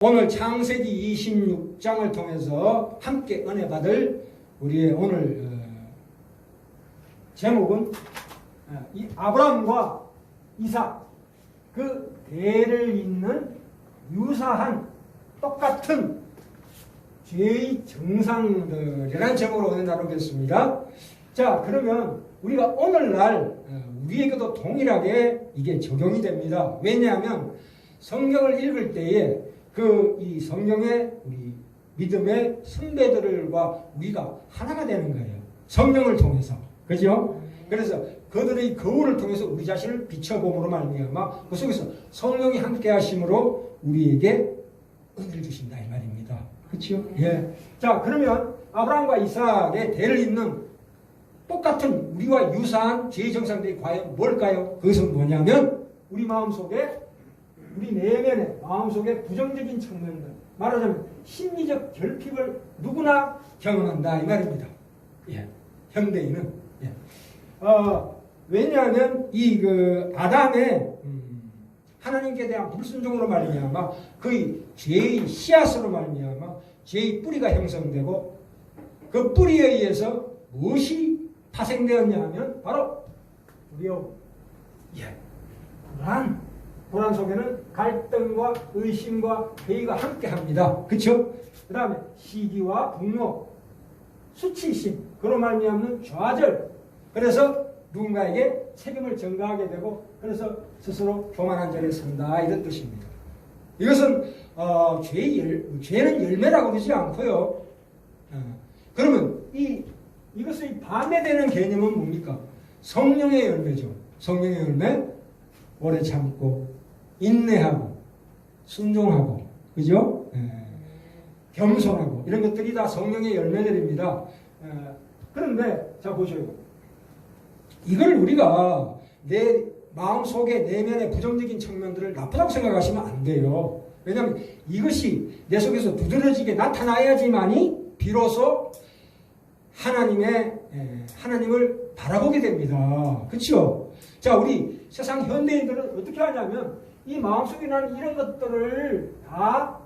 오늘 창세기 26장을 통해서 함께 은혜 받을 우리의 오늘 제목은 이 아브라함과 이삭 그 대를 잇는 유사한 똑같은 죄의 정상들이라는 제목으로 오늘 나누겠습니다. 자, 그러면 우리가 오늘날 우리에게도 동일하게 이게 적용이 됩니다. 왜냐하면 성경을 읽을 때에 이 성경의 우리 믿음의 선배들과 우리가 하나가 되는 거예요. 성령을 통해서. 그죠? 그래서 그들의 거울을 통해서 우리 자신을 비춰봄으로 말미암아 그 속에서 성령이 함께 하심으로 우리에게 은혜를 주신다 이 말입니다. 그렇죠? 예. 자, 그러면 아브라함과 이삭의 대를 잇는 똑같은 우리와 유사한 죄의 정상들이 과연 뭘까요? 그것은 뭐냐면 우리 마음속에 우리 내면의 마음속에 부정적인 측면들, 말하자면 심리적 결핍을 누구나 경험한다 이 말입니다. 예, 현대인은. 예. 왜냐하면 아담의 하나님께 대한 불순종으로 말미암아 그의 죄의 씨앗으로 말미암아 죄의 뿌리가 형성되고 그 뿌리에 의해서 무엇이 파생되었냐 하면 바로 두려움, 불안 속에는 갈등과 의심과 회의가 함께합니다. 그렇죠? 그 다음에 시기와 분노, 수치심, 그로 말미암는 좌절. 그래서 누군가에게 책임을 전가하게 되고 그래서 스스로 교만한 자리에 선다 이런 뜻입니다. 이것은 죄는 열매라고 그러지 않고요. 그러면 이것의 반대되는 개념은 뭡니까? 성령의 열매죠. 성령의 열매, 오래 참고 인내하고 순종하고 그죠? 겸손하고 이런 것들이 다 성령의 열매들입니다. 그런데 자 보셔요. 이걸 우리가 내 마음속에 내면의 부정적인 측면들을 나쁘다고 생각하시면 안 돼요. 왜냐하면 이것이 내 속에서 두드러지게 나타나야지만이 비로소 하나님을 바라보게 됩니다. 그렇죠? 자, 우리 세상 현대인들은 어떻게 하냐면 이 마음속에 나는 이런 것들을 다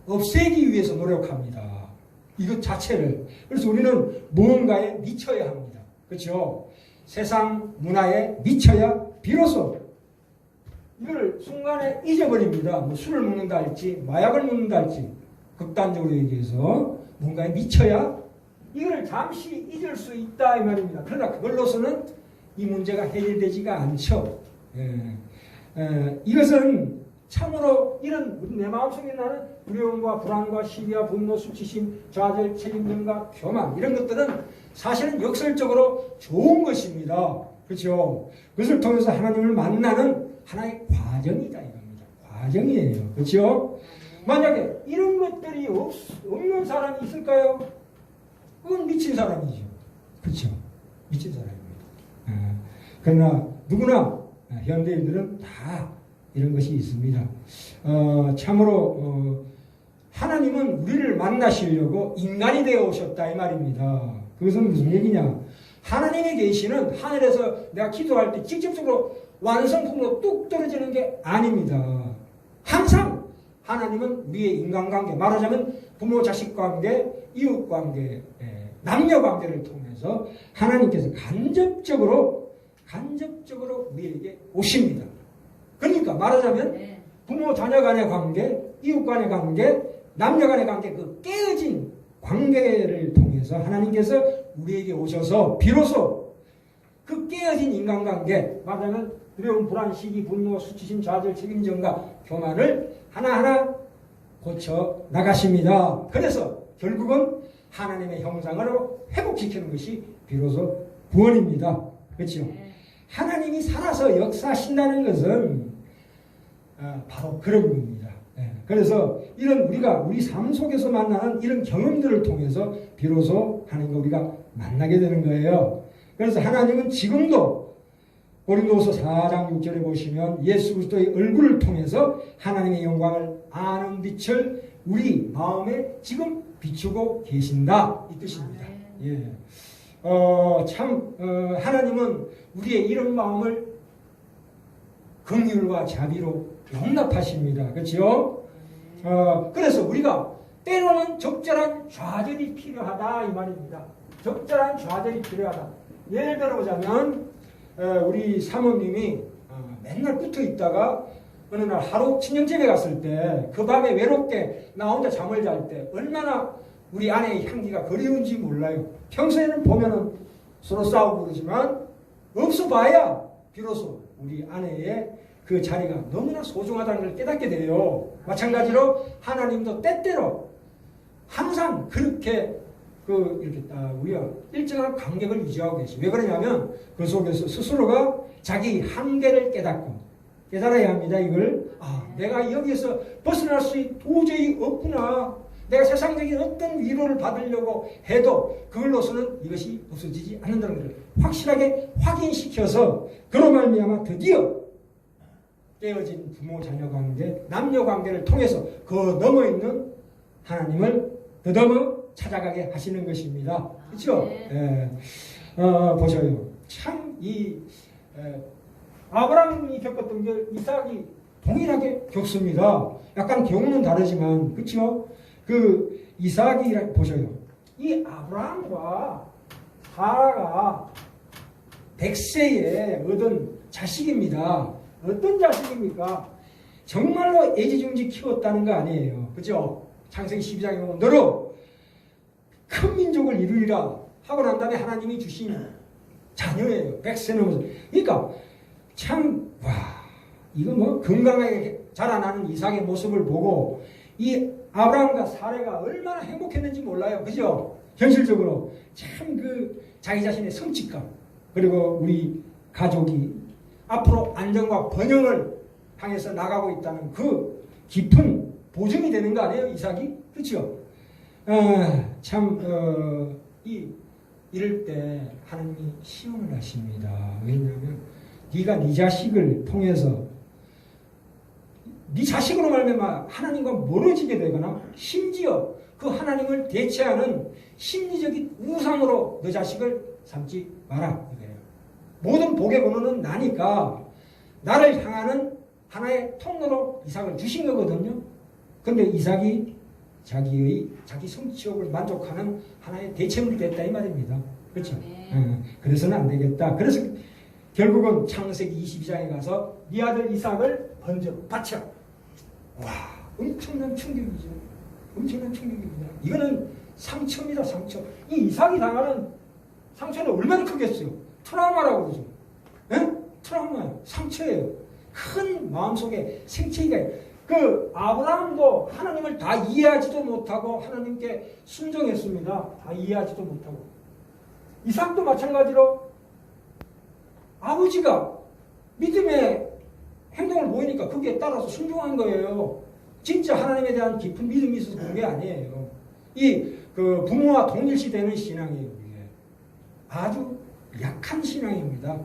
없애기 위해서 노력합니다. 이것 자체를. 그래서 우리는 무언가에 미쳐야 합니다. 그렇죠? 세상 문화에 미쳐야 비로소 이걸 순간에 잊어버립니다. 뭐 술을 먹는다 할지 마약을 먹는다 할지 극단적으로 얘기해서 뭔가에 미쳐야 이걸 잠시 잊을 수 있다 이 말입니다. 그러나 그걸로서는 이 문제가 해결되지가 않죠. 이것은 참으로 이런 내 마음속에 나는 두려움과 불안과 시기와 분노, 수치심, 좌절, 책임전가, 교만 이런 것들은 사실은 역설적으로 좋은 것입니다. 그렇죠? 그것을 통해서 하나님을 만나는 하나의 과정이다 이겁니다. 과정이에요. 그렇죠? 만약에 이런 것들이 없는 사람이 있을까요? 그건 미친 사람이죠. 그렇죠? 미친 사람입니다. 그러나 누구나 현대인들은 다 이런 것이 있습니다. 참으로 하나님은 우리를 만나시려고 인간이 되어 오셨다 이 말입니다. 그것은 무슨 얘기냐? 하나님의 계시는 하늘에서 내가 기도할 때 직접적으로 완성품으로 뚝 떨어지는 게 아닙니다. 항상 하나님은 우리의 인간관계, 말하자면 부모 자식 관계, 이웃 관계, 남녀 관계를 통해서 하나님께서 간접적으로 우리에게 오십니다. 그러니까 말하자면 부모 자녀 간의 관계, 이웃 간의 관계, 남녀 간의 관계, 그 깨어진 관계를 통해서 하나님께서 우리에게 오셔서 비로소 그 깨어진 인간관계, 말하자면 두려움, 불안, 시기, 분노, 수치심, 좌절, 책임전가, 교만을 하나하나 고쳐 나가십니다. 그래서 결국은 하나님의 형상으로 회복시키는 것이 비로소 구원입니다. 그렇죠? 하나님이 살아서 역사하신다는 것은 바로 그런 겁니다. 그래서 이런 우리가 우리 삶 속에서 만나는 이런 경험들을 통해서 비로소 하나님과 우리가 만나게 되는 거예요. 그래서 하나님은 지금도 고린도후서 4장 6절에 보시면 예수 그리스도의 얼굴을 통해서 하나님의 영광을 아는 빛을 우리 마음에 지금 비추고 계신다 이 뜻입니다. 예. 하나님은 우리의 이런 마음을 긍휼과 자비로 용납하십니다. 그렇죠? 그래서 우리가 때로는 적절한 좌절이 필요하다 이 말입니다. 적절한 좌절이 필요하다. 예를 들어보자면 우리 사모님이 맨날 붙어 있다가 어느 날 하루 친정집에 갔을 때 그 밤에 외롭게 나 혼자 잠을 잘 때 얼마나 우리 아내의 향기가 그리운지 몰라요. 평소에는 보면은 서로 싸우고 그러지만 없어 봐야 비로소 우리 아내의 그 자리가 너무나 소중하다는 걸 깨닫게 돼요. 마찬가지로 하나님도 때때로 항상 그렇게 이렇게 딱 우리가 일정한 간격을 유지하고 계시. 왜 그러냐면 그 속에서 스스로가 자기 한계를 깨달아야 합니다. 이걸 내가 여기에서 벗어날 수 도저히 없구나. 내가 세상적인 어떤 위로를 받으려고 해도 그걸로서는 이것이 없어지지 않는다는 것을 확실하게 확인시켜서 그로 말미암아 드디어 깨어진 부모 자녀 관계, 남녀 관계를 통해서 그 넘어 있는 하나님을 더듬어 찾아가게 하시는 것입니다. 그렇죠? 네. 보셔요. 참 아브라함이 겪었던 게 이삭이 동일하게 겪습니다. 약간 경우는 다르지만 그렇죠? 그 이삭이 보셔요. 이 아브라함과 사라가 100세에 얻은 자식입니다. 어떤 자식입니까? 정말로 애지중지 키웠다는 거 아니에요. 그죠? 창세기 12장에 보면 너로 큰 민족을 이루리라 하고 난 다음에 하나님이 주신 자녀예요. 100세 넘어서. 그러니까 참 이거 뭐 건강하게 자라나는 이삭의 모습을 보고 이 아브라함과 사례가 얼마나 행복했는지 몰라요. 그죠? 현실적으로 참 자기 자신의 성취감 그리고 우리 가족이 앞으로 안정과 번영을 향해서 나가고 있다는 그 깊은 보증이 되는 거 아니에요? 이삭이? 그렇죠? 이럴 때 하나님이 시험을 하십니다. 왜냐하면 네가 네 자식을 통해서 네 자식으로 말미암아 하나님과 멀어지게 되거나 심지어 그 하나님을 대체하는 심리적인 우상으로 너 자식을 삼지 마라. 이거예요. 모든 복의 근원은 나니까 나를 향하는 하나의 통로로 이삭을 주신 거거든요. 그런데 이삭이 자기 성취욕을 만족하는 하나의 대체물이 됐다 이 말입니다. 그렇죠? 그래서는 안 되겠다. 그래서 결국은 창세기 22장에 가서 네 아들 이삭을 번져 바쳐. 엄청난 충격이죠. 엄청난 충격입니다. 이거는 상처입니다. 상처. 이 이삭이 당하는 상처는 얼마나 크겠어요. 트라우마라고 그러죠. 트라우마예요. 상처예요. 큰 마음속에 생채기가 그 아브라함도 하나님을 다 이해하지도 못하고 하나님께 순종했습니다. 다 이해하지도 못하고. 이삭도 마찬가지로 아버지가 믿음의 행동을 보이니까 거기에 따라서 순종한 거예요. 진짜 하나님에 대한 깊은 믿음이 있어서 그런 게 아니에요. 그 부모와 동일시되는 신앙이에요. 이게. 아주 약한 신앙입니다.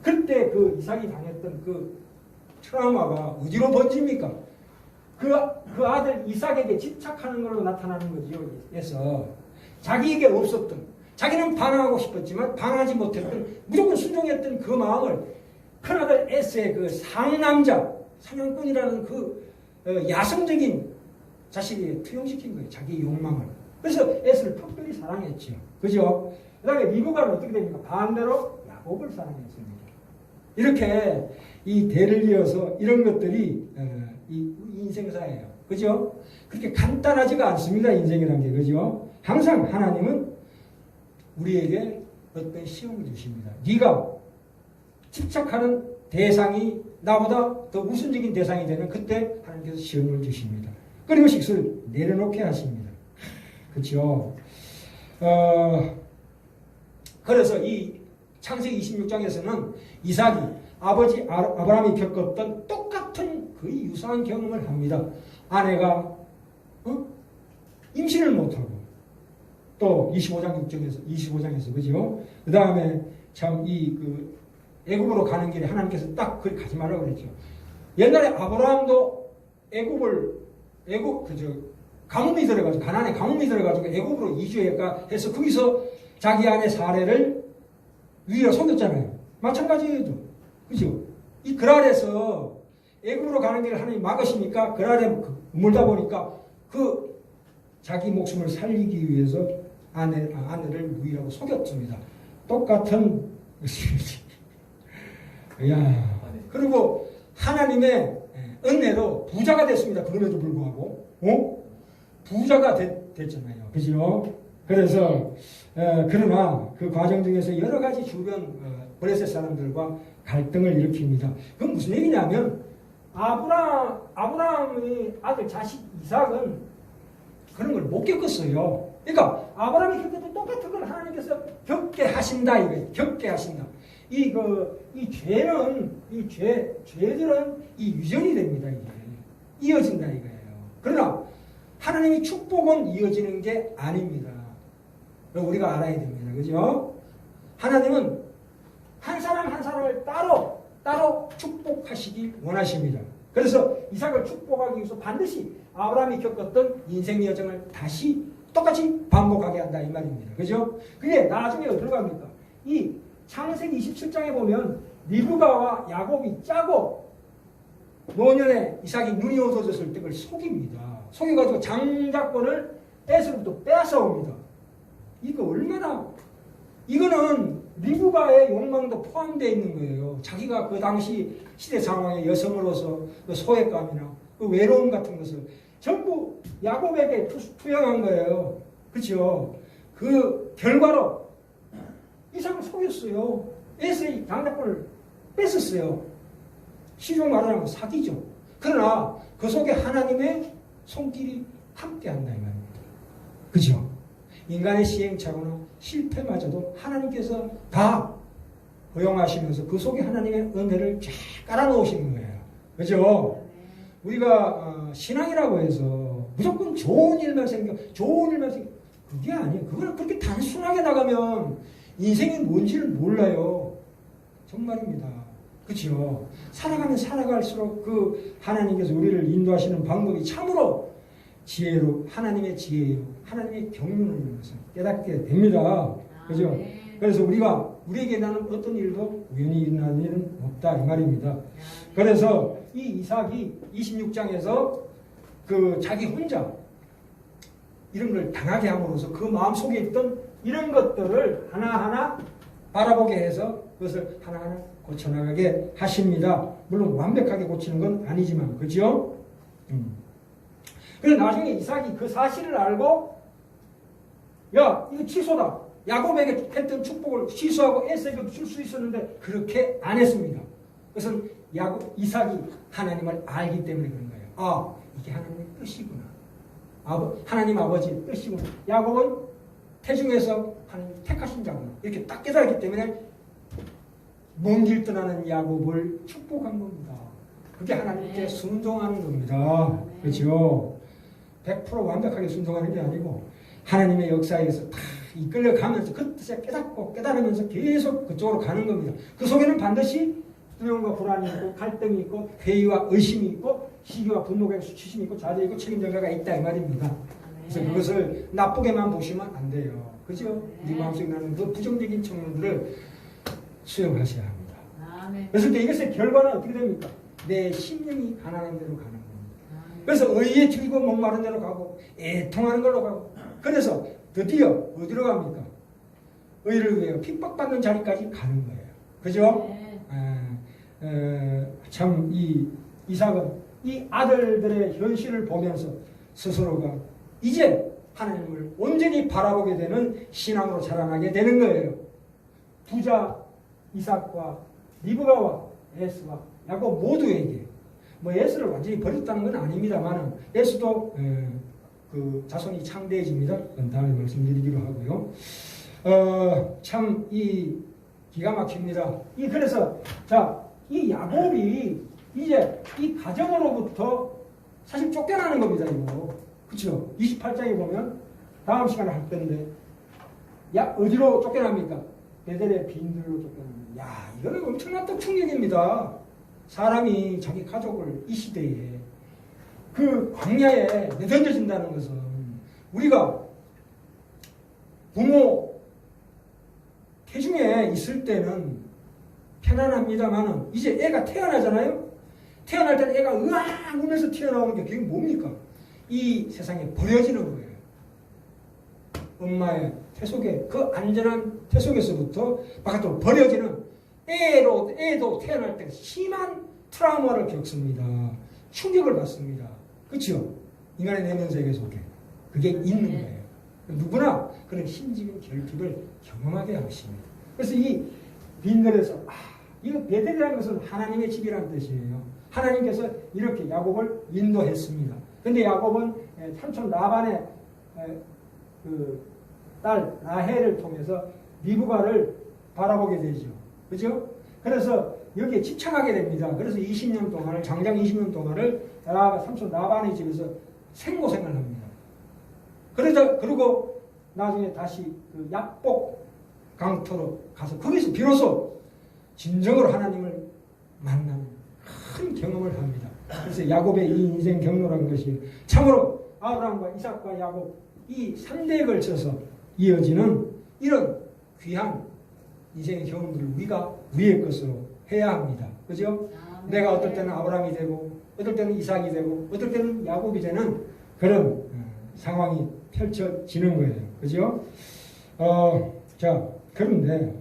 그때 그 이삭이 당했던 그 트라우마가 어디로 번집니까? 그 아들 이삭에게 집착하는 걸로 나타나는 거죠. 그래서 자기에게 없었던, 자기는 반항하고 싶었지만 반항하지 못했던, 무조건 순종했던 그 마음을 큰아들 에스의 그 상남자, 사냥꾼이라는 그 야성적인 자식이 투영시킨 거예요. 자기 욕망을. 그래서 에스를 특별히 사랑했죠. 그죠? 그 다음에 리브가는 어떻게 됩니까? 반대로 야곱을 사랑했습니다. 이렇게 이 대를 이어서 이런 것들이 이 인생사예요. 그죠? 그렇게 간단하지가 않습니다. 인생이라는 게. 그죠? 항상 하나님은 우리에게 어떤 시험을 주십니다. 네가 집착하는 대상이 나보다 더 우선적인 대상이 되면 그때 하나님께서 시험을 주십니다. 그리고 식수를 내려놓게 하십니다. 그렇죠? 그래서 이 창세기 26장에서는 이삭이 아버지 아브라함이 겪었던 똑같은 거의 유사한 경험을 합니다. 아내가 임신을 못하고 또 25장에서 그죠? 그 다음에 참 애굽으로 가는 길에 하나님께서 딱 거기 가지 말라고 그랬죠. 옛날에 아브라함도 가뭄이 들어가지고 가나안에 가뭄이 들어가지고 애굽으로 이주해서 거기서 자기 아내 사례를 위로 속였잖아요. 마찬가지예요. 그죠? 이 그랄에서 애굽으로 가는 길을 하나님 막으시니까 그랄에 물다 보니까 그 자기 목숨을 살리기 위해서 아내를 무기라고 속였습니다. 똑같은 야 그리고 하나님의 은혜로 부자가 됐습니다. 그럼에도 불구하고 부자가 됐잖아요. 그죠? 그래서 그러나 그 과정 중에서 여러 가지 주변 브레셋 사람들과 갈등을 일으킵니다. 그건 무슨 얘기냐면 아브라함의 아들 자식 이삭은 그런 걸 못 겪었어요. 그러니까 아브라함이 겪었던 똑같은 걸 하나님께서 겪게 하신다 이거예요. 겪게 하신다. 죄들은 유전이 됩니다. 이게 이어진다 이거예요. 그러나 하나님의 축복은 이어지는 게 아닙니다. 우리가 알아야 됩니다. 그죠? 하나님은 한 사람 한 사람을 따로 축복하시기 원하십니다. 그래서 이삭을 축복하기 위해서 반드시 아브라함이 겪었던 인생 여정을 다시 똑같이 반복하게 한다 이 말입니다. 그죠? 그게 나중에 어디로 갑니까? 이 창세기 27장에 보면 리브가와 야곱이 짜고 노년에 이삭이 눈이 어두워졌을 때 그걸 속입니다. 속여가지고 장자권을 에서부터 뺏어옵니다. 이거는 리브가의 욕망도 포함되어 있는 거예요. 자기가 그 당시 시대 상황에 여성으로서 그 소외감이나 그 외로움 같은 것을 전부 야곱에게 투영한 거예요. 그렇죠? 그 결과로 이삭을 속였어요. 에서의 장자권을 뺏었어요. 시중 말하면 사기죠. 그러나 그 속에 하나님의 손길이 함께한다 이 말입니다. 그죠? 인간의 시행착오나 실패마저도 하나님께서 다 허용하시면서 그 속에 하나님의 은혜를 쫙 깔아놓으시는 거예요. 그죠? 우리가 신앙이라고 해서 무조건 좋은 일만 생겨 그게 아니에요. 그거는 그렇게 단순하게 나가면 인생이 뭔지를 몰라요. 정말입니다. 그렇죠? 살아가면 살아갈수록 그 하나님께서 우리를 인도하시는 방법이 참으로 지혜로 하나님의 지혜요 하나님의 경륜을 이루면서 깨닫게 됩니다. 그죠? 그래서 우리에게 나는 어떤 일도 우연히 일어나는 일은 없다 이 말입니다. 그래서 이 이삭이 26장에서 그 자기 혼자 이런 걸 당하게 함으로써 그 마음속에 있던 이런 것들을 하나하나 바라보게 해서 그것을 하나하나 고쳐나가게 하십니다. 물론 완벽하게 고치는 건 아니지만 그죠? 그래서 나중에 이삭이 그 사실을 알고 야 이거 취소다. 야곱에게 했던 축복을 취소하고 에서에게 줄 수 있었는데 그렇게 안 했습니다. 그것은 이삭이 하나님을 알기 때문에 그런 거예요. 아 이게 하나님의 뜻이구나. 하나님 아버지의 뜻이구나. 야곱은 태중에서 하나님 택하신 자구나. 이렇게 딱 깨달았기 때문에 먼 길 떠나는 야곱을 축복한 겁니다. 그게 하나님께 순종하는 겁니다. 그렇죠? 100% 완벽하게 순종하는 게 아니고 하나님의 역사에서 다 이끌려가면서 그 뜻에 깨닫고 깨달으면서 계속 그쪽으로 가는 겁니다. 그 속에는 반드시 두려움과 불안이 있고 갈등이 있고 회의와 의심이 있고 시기와 분노가 있고 수치심이 있고 좌절이 있고 책임전가가 있다 이 말입니다. 그래서 그것을 나쁘게만 보시면 안 돼요. 그죠? 우리 마음속에 나는 그 부정적인 청년들을 수용하셔야 합니다. 그래서 이것의 결과는 어떻게 됩니까? 내 심령이 가난한 대로 가는 겁니다. 그래서 의에 죽이고 목마른 대로 가고 애통하는 걸로 가고 그래서 드디어 어디로 갑니까? 의를 위해 핍박받는 자리까지 가는 거예요. 그죠? 참 이 이삭은 이 아들들의 현실을 보면서 스스로가 이제 하나님을 온전히 바라보게 되는 신앙으로 자라나게 되는 거예요. 부자 이삭과 리브가와 에스와 야곱 모두에게 에스를 완전히 버렸다는 건 아닙니다만 에스도 그 자손이 창대해집니다. 그건 다음에 말씀드리기로 하고요. 참 이 기가 막힙니다. 그래서 이 야곱이 이제 이 가정으로부터 사실 쫓겨나는 겁니다. 이거 그렇죠? 28장에 보면 다음 시간에 할 건데 어디로 쫓겨납니까? 베델의 빈들로 쫓겨납니다. 이거는 엄청난 또 충격입니다. 사람이 자기 가족을 이 시대에 그 광야에 내던져진다는 것은 우리가 부모 태중에 있을 때는 편안합니다만 이제 애가 태어나잖아요. 태어날 때는 애가 으악 울면서 튀어나오는 게 그게 뭡니까? 이 세상에 버려지는 거예요. 엄마의 태 속에, 그 안전한 태 속에서부터 바깥으로 버려지는 애도 태어날 때 심한 트라우마를 겪습니다. 충격을 받습니다. 그렇죠? 인간의 내면 세계 속에 그게 있는 거예요. 누구나 그런 힘직은 결핍을 경험하게 하십니다. 그래서 이 빈들에서 이거 베델이라는 것은 하나님의 집이라는 뜻이에요. 하나님께서 이렇게 야곱을 인도했습니다. 근데 야곱은 삼촌 라반의 그 딸 라헬을 통해서 리브가를 바라보게 되죠. 그죠? 그래서 여기에 집착하게 됩니다. 그래서 20년 동안을, 장장 20년 동안을 삼촌 라반의 집에서 생고생을 합니다. 그리고 나중에 다시 그 약복 강터로 가서 거기서 비로소 진정으로 하나님을 만나는 큰 경험을 합니다. 그래서 야곱의 이 인생 경로라는 것이 참으로 아브라함과 이삭과 야곱 이 3대에 걸쳐서 이어지는 이런 귀한 인생의 경험들을 우리가 우리의 것으로 해야 합니다. 그죠? 내가 어떨 때는 아브라함이 되고 어떨 때는 이삭이 되고 어떨 때는 야곱이 되는 그런 상황이 펼쳐지는 거예요. 그죠? 자, 그런데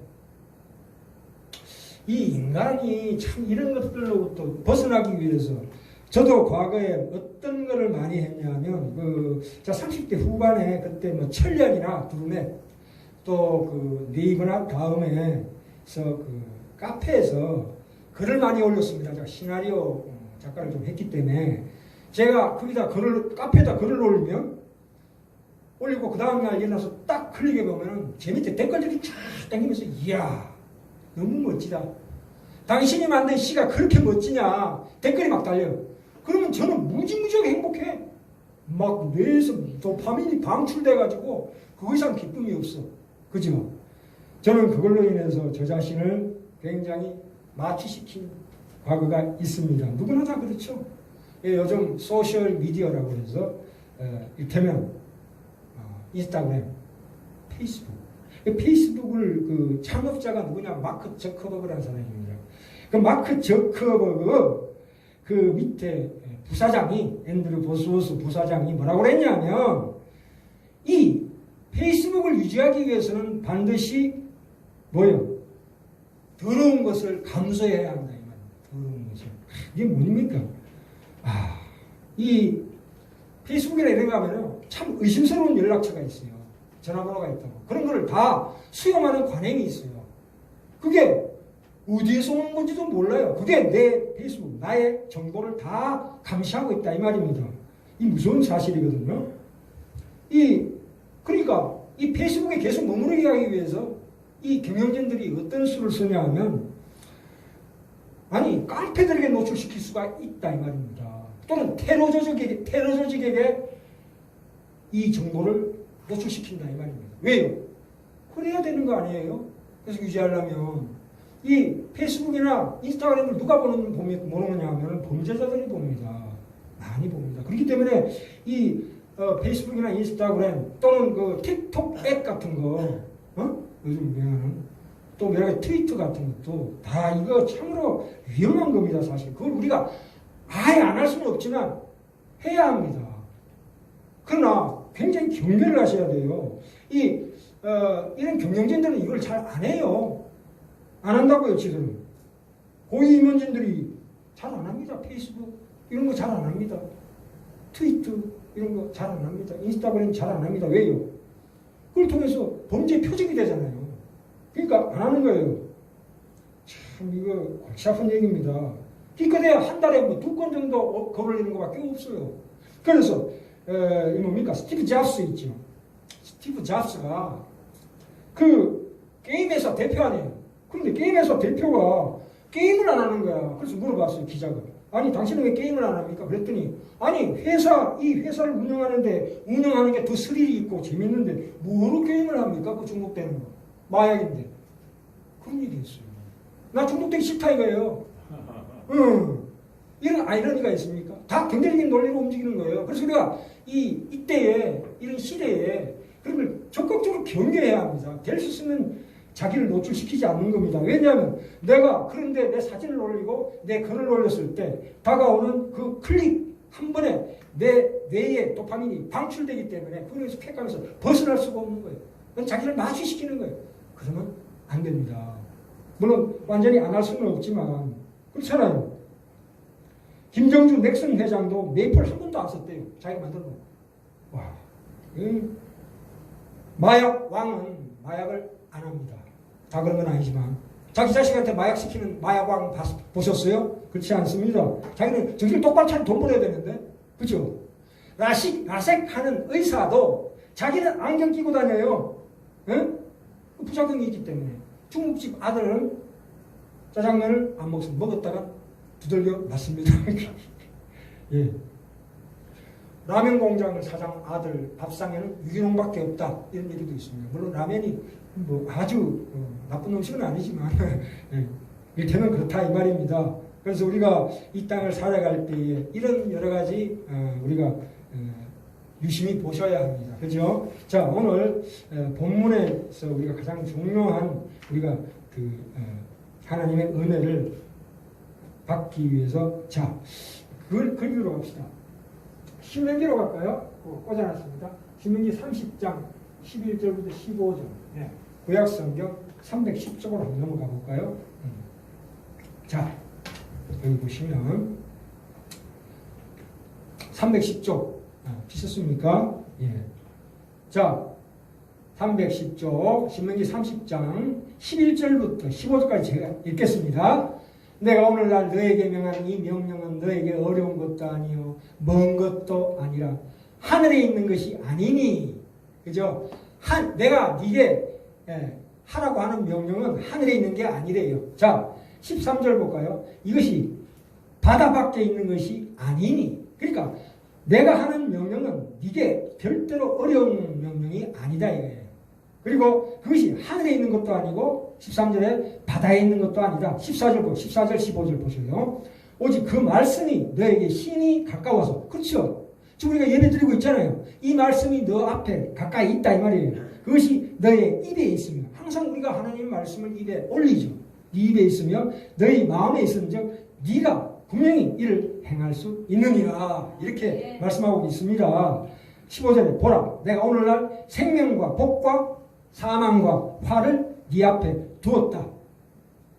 이 인간이 참 이런 것들로부터 벗어나기 위해서 저도 과거에 어떤 거를 많이 했냐면 자 30대 후반에 그때 뭐 철련이나 두루넷 또 그 네이버나 다음에서 그 카페에서 글을 많이 올렸습니다. 제가 시나리오 작가를 좀 했기 때문에 제가 거기다 카페에다 글을 올리고 그 다음날 일어나서 딱 클릭해 보면은 제 밑에 댓글들이 쫙 당기면서 이야 너무 멋지다. 당신이 만든 시가 그렇게 멋지냐 댓글이 막 달려요. 그러면 저는 무지무지하게 행복해. 막 뇌에서 도파민이 방출돼가지고 그 이상 기쁨이 없어. 그죠? 저는 그걸로 인해서 저 자신을 굉장히 마취시킨 과거가 있습니다. 누구나 다 그렇죠. 요즘 소셜 미디어라고 해서 이를테면 인스타그램, 페이스북. 페이스북을 그 창업자가 누구냐? 마크 저커버그라는 사람입니다. 그 마크 저커버그 그 밑에 부사장이 앤드류 보스워스 부사장이 뭐라고 그랬냐면 이 페이스북을 유지하기 위해서는 반드시 뭐요? 더러운 것을 감수해야 한다 이 말입니다. 더러운 것을. 이게 뭡니까? 이 페이스북이나 이런 거 하면은 참 의심스러운 연락처가 있어요. 전화번호가 있다고. 그런 거를 다 수용하는 관행이 있어요. 그게 어디에서 오는 건지도 몰라요. 그게 내 페이스북, 나의 정보를 다 감시하고 있다 이 말입니다. 이 무서운 사실이거든요. 그러니까 이 페이스북에 계속 머무르게 하기 위해서 이 경영진들이 어떤 수를 쓰냐 하면 깡패들에게 노출시킬 수가 있다 이 말입니다. 또는 테러 조직에게 이 정보를 노출시킨다 이 말입니다. 왜요? 그래야 되는 거 아니에요? 그래서 유지하려면 이 페이스북이나 인스타그램을 누가 보느냐 하면 범죄자들이 봅니다. 많이 봅니다. 그렇기 때문에 이 페이스북이나 인스타그램 또는 그 틱톡 앱 같은 거, 요즘 유행하는 또 여러 가지 트위터 같은 것도 다 이거 참으로 위험한 겁니다. 사실 그걸 우리가 아예 안 할 수는 없지만 해야 합니다. 그러나 굉장히 경계를 하셔야 돼요. 이런 경영진들은 이걸 잘 안 해요. 안 한다고요, 지금. 고위 임원진들이 잘 안 합니다. 페이스북 이런 거 잘 안 합니다. 트위터 이런 거 잘 안 합니다. 인스타그램 잘 안 합니다. 왜요? 그걸 통해서 범죄 표적이 되잖아요. 그러니까 안 하는 거예요. 참 이거 골치 아픈 얘기입니다. 기껏해야 한 달에 뭐 2건 정도 거르는 것밖에 없어요. 그래서 이 뭡니까? 스티브 잡스 있죠. 스티브 잡스가 그 게임회사 대표 아니에요. 그런데 게임회사 대표가 게임을 안 하는 거야. 그래서 물어봤어요, 기자가. 아니, 당신은 왜 게임을 안 합니까? 그랬더니, 아니, 이 회사를 운영하는 게 더 스릴이 있고 재밌는데, 뭐로 게임을 합니까? 그 중독되는 거. 마약인데. 그런 얘기 했어요. 나 중독되기 싫다 이거예요. 이런 아이러니가 있습니까? 다 경제적인 논리로 움직이는 거예요. 그래서 우리가 이때에, 이런 시대에 그런 걸 적극적으로 경계해야 합니다. 될 수 있으면 자기를 노출시키지 않는 겁니다. 왜냐하면 그런데 내 사진을 올리고 내 글을 올렸을 때 다가오는 그 클릭 한 번에 내 뇌에 도파민이 방출되기 때문에 그래서 쾌감에서 벗어날 수가 없는 거예요. 그건 자기를 마취시키는 거예요. 그러면 안 됩니다. 물론 완전히 안 할 수는 없지만 그렇잖아요. 김정주 넥슨 회장도 메이플 한 번도 안 썼대요. 자기가 만든 거. 와, 마약 왕은 마약을 안 합니다. 다 그런 건 아니지만 자기 자식한테 마약 시키는 마약 왕 보셨어요? 그렇지 않습니다. 자기는 정신 똑바로 차리고 돈 벌어야 되는데, 그죠? 라섹하는 의사도 자기는 안경 끼고 다녀요. 응? 부작용이 있기 때문에. 중국집 아들은 짜장면을 안 먹었다가 두들겨 맞습니다. 예. 라면 공장을 사장 아들 밥상에는 유기농밖에 없다 이런 얘기도 있습니다. 물론 라면이 뭐 아주 나쁜 음식은 아니지만 일테면 그렇다 이 말입니다. 그래서 우리가 이 땅을 살아갈 때에 이런 여러 가지 우리가 유심히 보셔야 합니다. 그죠? 자, 오늘 본문에서 우리가 가장 중요한 우리가 그 하나님의 은혜를 받기 위해서 자, 그걸 글귀로 갑시다. 신명기로 갈까요? 꽂아놨습니다. 신명기 30장 11절부터 15절. 네. 구약성경 310쪽으로 한번 넘어가 볼까요? 자, 여기 보시면 310쪽 비셨습니까? 예. 자, 310쪽 신명기 30장 11절부터 15절까지 제가 읽겠습니다. 내가 오늘날 너에게 명한 이 명령은 너에게 어려운 것도 아니요 먼 것도 아니라 하늘에 있는 것이 아니니, 그죠? 내가 네게 하라고 하는 명령은 하늘에 있는 게 아니래요. 자, 13절 볼까요? 이것이 바다 밖에 있는 것이 아니니, 그러니까 내가 하는 명령은 네게 별대로 어려운 명령이 아니다 이거예요. 그리고 그것이 하늘에 있는 것도 아니고 13절에 바다에 있는 것도 아니다. 14절 15절 보세요. 오직 그 말씀이 너에게 신이 가까워서, 그렇죠? 지금 우리가 예배 드리고 있잖아요. 이 말씀이 너 앞에 가까이 있다 이 말이에요. 그것이 너의 입에 있으며, 항상 우리가 하나님의 말씀을 입에 올리죠. 네 입에 있으며 너희 마음에 있은즉 네가 분명히 이를 행할 수 있느니라 이렇게 말씀하고 있습니다. 15절에 보라 내가 오늘날 생명과 복과 사망과 화를 네 앞에 두었다.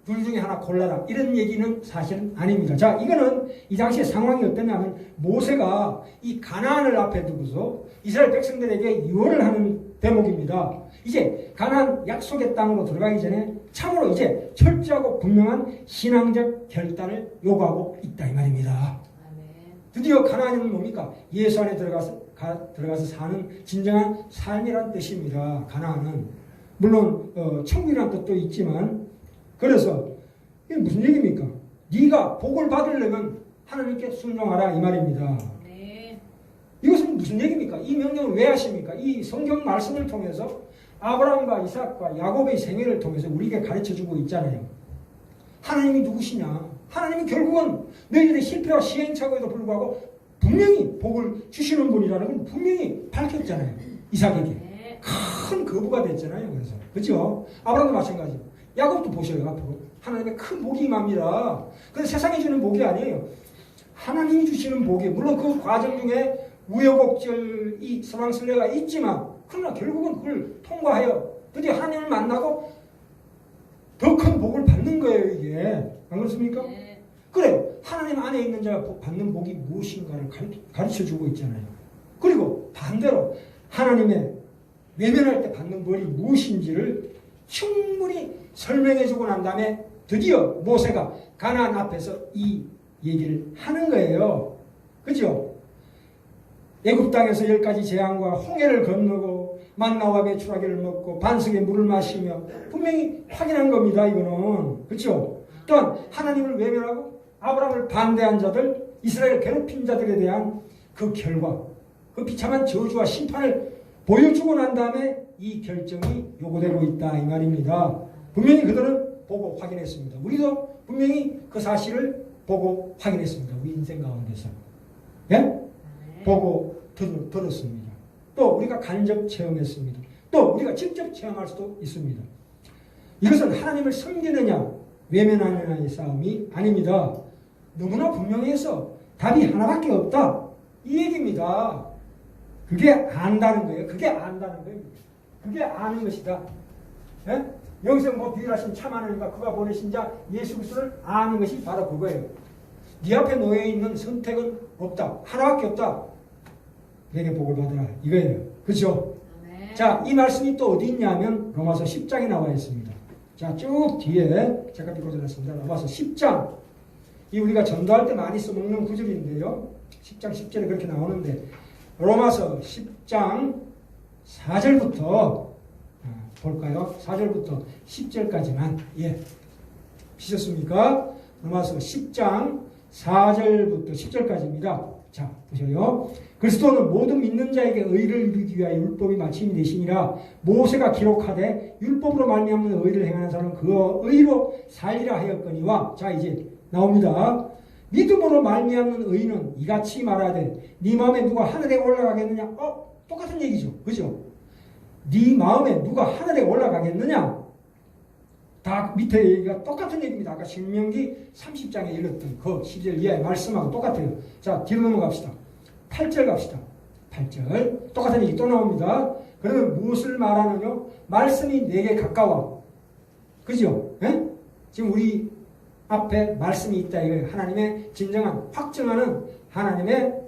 둘 중에 하나 골라라. 이런 얘기는 사실은 아닙니다. 자, 이거는 이 당시의 상황이 어땠냐면 모세가 이 가나안을 앞에 두고서 이스라엘 백성들에게 유언을 하는 대목입니다. 이제 가나안 약속의 땅으로 들어가기 전에 참으로 이제 철저하고 분명한 신앙적 결단을 요구하고 있다 이 말입니다. 드디어 가나안은 뭡니까? 예수 안에 들어가서 사는 진정한 삶이란 뜻입니다. 가나안은 물론 천국이라는 뜻도 있지만, 그래서 이게 무슨 얘기입니까? 네가 복을 받으려면 하나님께 순종하라 이 말입니다. 네. 이것은 무슨 얘기입니까? 이 명령을 왜 하십니까? 이 성경 말씀을 통해서 아브라함과 이삭과 야곱의 생애를 통해서 우리에게 가르쳐주고 있잖아요. 하나님이 누구시냐? 하나님이 결국은 너희들의 실패와 시행착오에도 불구하고 분명히 복을 주시는 분이라는 걸 분명히 밝혔잖아요. 이삭에게. 큰 거부가 됐잖아요. 그래서. 그렇죠? 아브라함도 마찬가지. 야곱도 보셔요. 앞으로. 하나님의 큰 복이 임합니다. 그런데 세상이 주는 복이 아니에요. 하나님이 주시는 복이, 물론 그 과정 중에 우여곡절, 이 서방설레가 있지만, 그러나 결국은 그걸 통과하여 드디어 하나님을 만나고 더 큰 복을 받는 거예요, 이게. 안 그렇습니까? 네. 그래, 하나님 안에 있는 자가 받는 복이 무엇인가를 가르쳐 주고 있잖아요. 그리고 반대로 하나님의 외면할 때 받는 벌이 무엇인지를 충분히 설명해 주고 난 다음에 드디어 모세가 가나안 앞에서 이 얘기를 하는 거예요. 그죠? 애굽 땅에서 10가지 재앙과 홍해를 건너고 만나와 메추라기를 먹고 반석의 물을 마시며 분명히 확인한 겁니다. 이거는. 그렇죠? 또한 하나님을 외면하고 아브라함을 반대한 자들, 이스라엘을 괴롭힌 자들에 대한 그 결과, 그 비참한 저주와 심판을 보여주고 난 다음에 이 결정이 요구되고 있다 이 말입니다. 분명히 그들은 보고 확인했습니다. 우리도 분명히 그 사실을 보고 확인했습니다. 우리 인생 가운데서. 예? 보고 들었습니다. 또 우리가 간접 체험했습니다. 또 우리가 직접 체험할 수도 있습니다. 이것은 하나님을 섬기느냐 외면하느냐의 싸움이 아닙니다. 너무나 분명해서 답이 하나밖에 없다. 이 얘기입니다. 그게 안다는 거예요. 그게 안다는 거예요. 그게 아는 것이다. 예? 영생 뭐 비율하신 참 하나님과 그가 보내신 자 예수 그리스도를 아는 것이 바로 그거예요. 네 앞에 놓여 있는 선택은 없다. 하나밖에 없다. 내게 복을 받으라. 이거예요. 그렇죠? 네. 자, 이 말씀이 또 어디 있냐면 로마서 10장에 나와 있습니다. 자, 쭉 뒤에 제가 비고드렸습니다. 로마서 10장. 이 우리가 전도할 때 많이 써먹는 구절인데요. 10장 10절에 그렇게 나오는데 로마서 10장 4절부터 볼까요? 4절부터 10절까지만. 예. 비셨습니까? 로마서 10장 4절부터 10절까지입니다. 자, 보셔요. 그리스도는 모든 믿는 자에게 의를 이루기 위하여 율법이 마침이 되시니라. 모세가 기록하되 율법으로 말미암는 의를 행하는 사람은 그 의로 살리라 하였거니와. 자, 이제 나옵니다. 믿음으로 말미암는 의는 이같이 말하되 네 마음에 누가 하늘에 올라가겠느냐? 똑같은 얘기죠. 그죠? 네 마음에 누가 하늘에 올라가겠느냐? 다 밑에 얘기가 똑같은 얘기입니다. 아까 신명기 30장에 읽었던 그 12절 이하의 말씀하고 똑같아요. 자, 뒤로 넘어갑시다. 8절 갑시다. 8절. 똑같은 얘기 또 나옵니다. 그러면 무엇을 말하느냐? 말씀이 내게 가까워. 그죠? 예? 지금 우리 앞에 말씀이 있다. 이거예요. 하나님의 진정한 확증하는 하나님의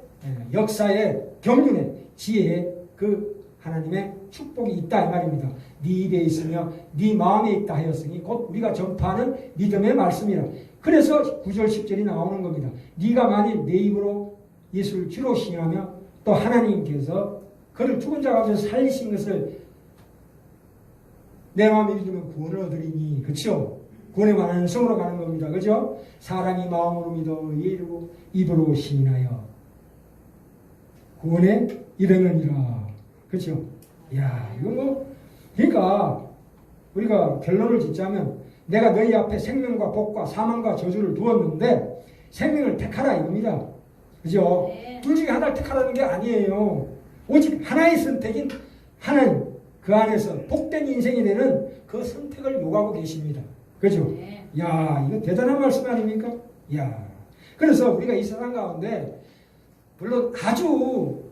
역사의 경륜의 지혜의 그 하나님의 축복이 있다 이 말입니다. 네 입에 있으며 네 마음에 있다 하였으니 곧 우리가 전파하는 믿음의 말씀이라. 그래서 9절 10절이 나오는 겁니다. 네가 만일 내 입으로 예수를 주로 시인하며 또 하나님께서 그를 죽은 자 가운데서 살리신 것을 내 마음에 믿으면 구원을 얻으리니. 그렇죠? 구원의 완성으로 가는 겁니다. 그죠? 사람이 마음으로 믿어 이르고 입으로 시인하여 구원에 이르느니라. 그렇죠? 야, 이거 뭐 그러니까 우리가 결론을 짓자면 내가 너희 앞에 생명과 복과 사망과 저주를 두었는데 생명을 택하라 이겁니다. 그죠? 네. 둘 중에 하나를 택하라는 게 아니에요. 오직 하나의 선택인 하나님 그 안에서 복된 인생이 되는 그 선택을 요구하고 계십니다. 그죠? 네. 야, 이거 대단한 말씀 아닙니까? 야, 그래서 우리가 이 세상 가운데 물론 아주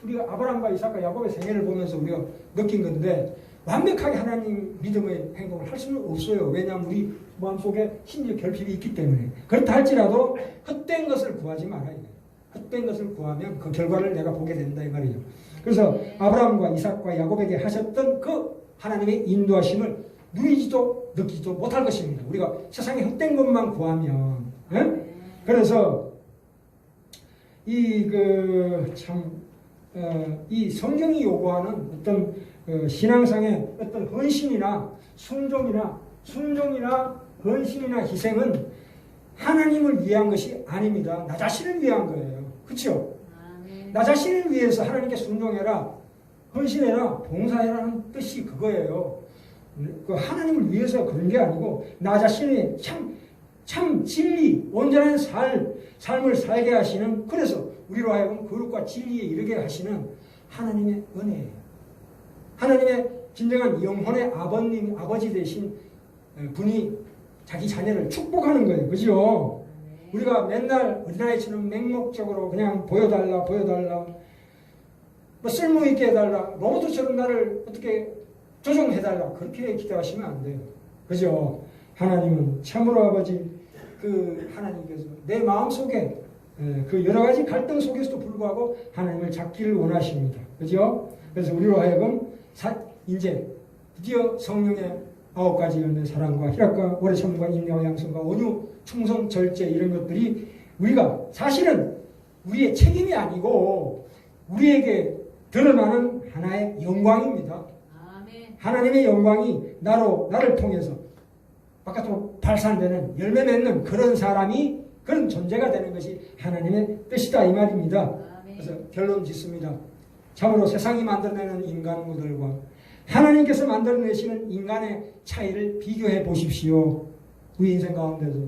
우리가 아브라함과 이삭과 야곱의 생애를 보면서 우리가 느낀 건데 완벽하게 하나님 믿음의 행동을 할 수는 없어요. 왜냐하면 우리 마음속에 심리적 결핍이 있기 때문에. 그렇다 할지라도 헛된 것을 구하지 말아야 돼요. 헛된 것을 구하면 그 결과를 내가 보게 된다 이 말이에요. 그래서 아브라함과 이삭과 야곱에게 하셨던 그 하나님의 인도하심을 누리지도 느끼지도 못할 것입니다. 우리가 세상에 헛된 것만 구하면. 예? 그래서 이 성경이 요구하는 어떤 신앙상의 어떤 헌신이나 순종이나 헌신이나 희생은 하나님을 위한 것이 아닙니다. 나 자신을 위한 거예요. 그렇죠? 나 자신을 위해서 하나님께 순종해라, 헌신해라, 봉사해라는 뜻이 그거예요. 그 하나님을 위해서 그런 게 아니고 나 자신의 참 진리, 온전한 삶을 살게 하시는, 그래서 우리로 하여금 거룩과 진리에 이르게 하시는 하나님의 은혜예요. 하나님의 진정한 영혼의 아버지 되신 분이 자기 자녀를 축복하는 거예요. 그죠? 우리가 맨날 어린아이처럼 맹목적으로 그냥 보여달라, 뭐 쓸모있게 해달라, 로봇처럼 나를 어떻게 조종해달라, 그렇게 기대하시면 안 돼요. 그죠? 하나님은 참으로 아버지, 그 하나님께서 내 마음속에 그 여러 가지 갈등 속에서도 불구하고 하나님을 찾기를 원하십니다. 그죠? 그래서 우리로 하여금 이제 드디어 성령의 9가지 열매, 사랑과 희락과 오래 참과 인내와 양선과 온유, 충성, 절제, 이런 것들이 우리가 사실은 우리의 책임이 아니고 우리에게 드러나는 하나의 영광입니다. 아멘. 하나님의 영광이 나를 통해서 바깥으로 발산되는, 열매 맺는 그런 사람이, 그런 존재가 되는 것이 하나님의 뜻이다 이 말입니다. 아멘. 그래서 결론 짓습니다. 참으로 세상이 만들어내는 인간들과 하나님께서 만들어내시는 인간의 차이를 비교해 보십시오. 우리 인생 가운데서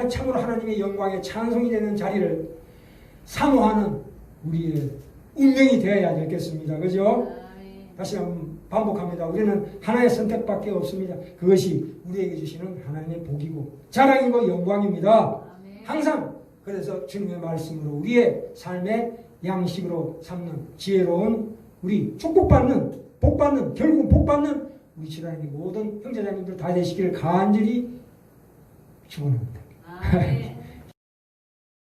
참으로 하나님의 영광에 찬송이 되는 자리를 사모하는 우리의 운명이 되어야 되겠습니다. 그죠? 다시 한번 반복합니다. 우리는 하나의 선택밖에 없습니다. 그것이 우리에게 주시는 하나님의 복이고 자랑이고 영광입니다. 항상 그래서 주님의 말씀으로 우리의 삶의 양식으로 삼는 지혜로운 우리 축복받는 복받는 결국은 복받는 우리 집안의 모든 형제자님들 다 되시기를 간절히 축원합니다.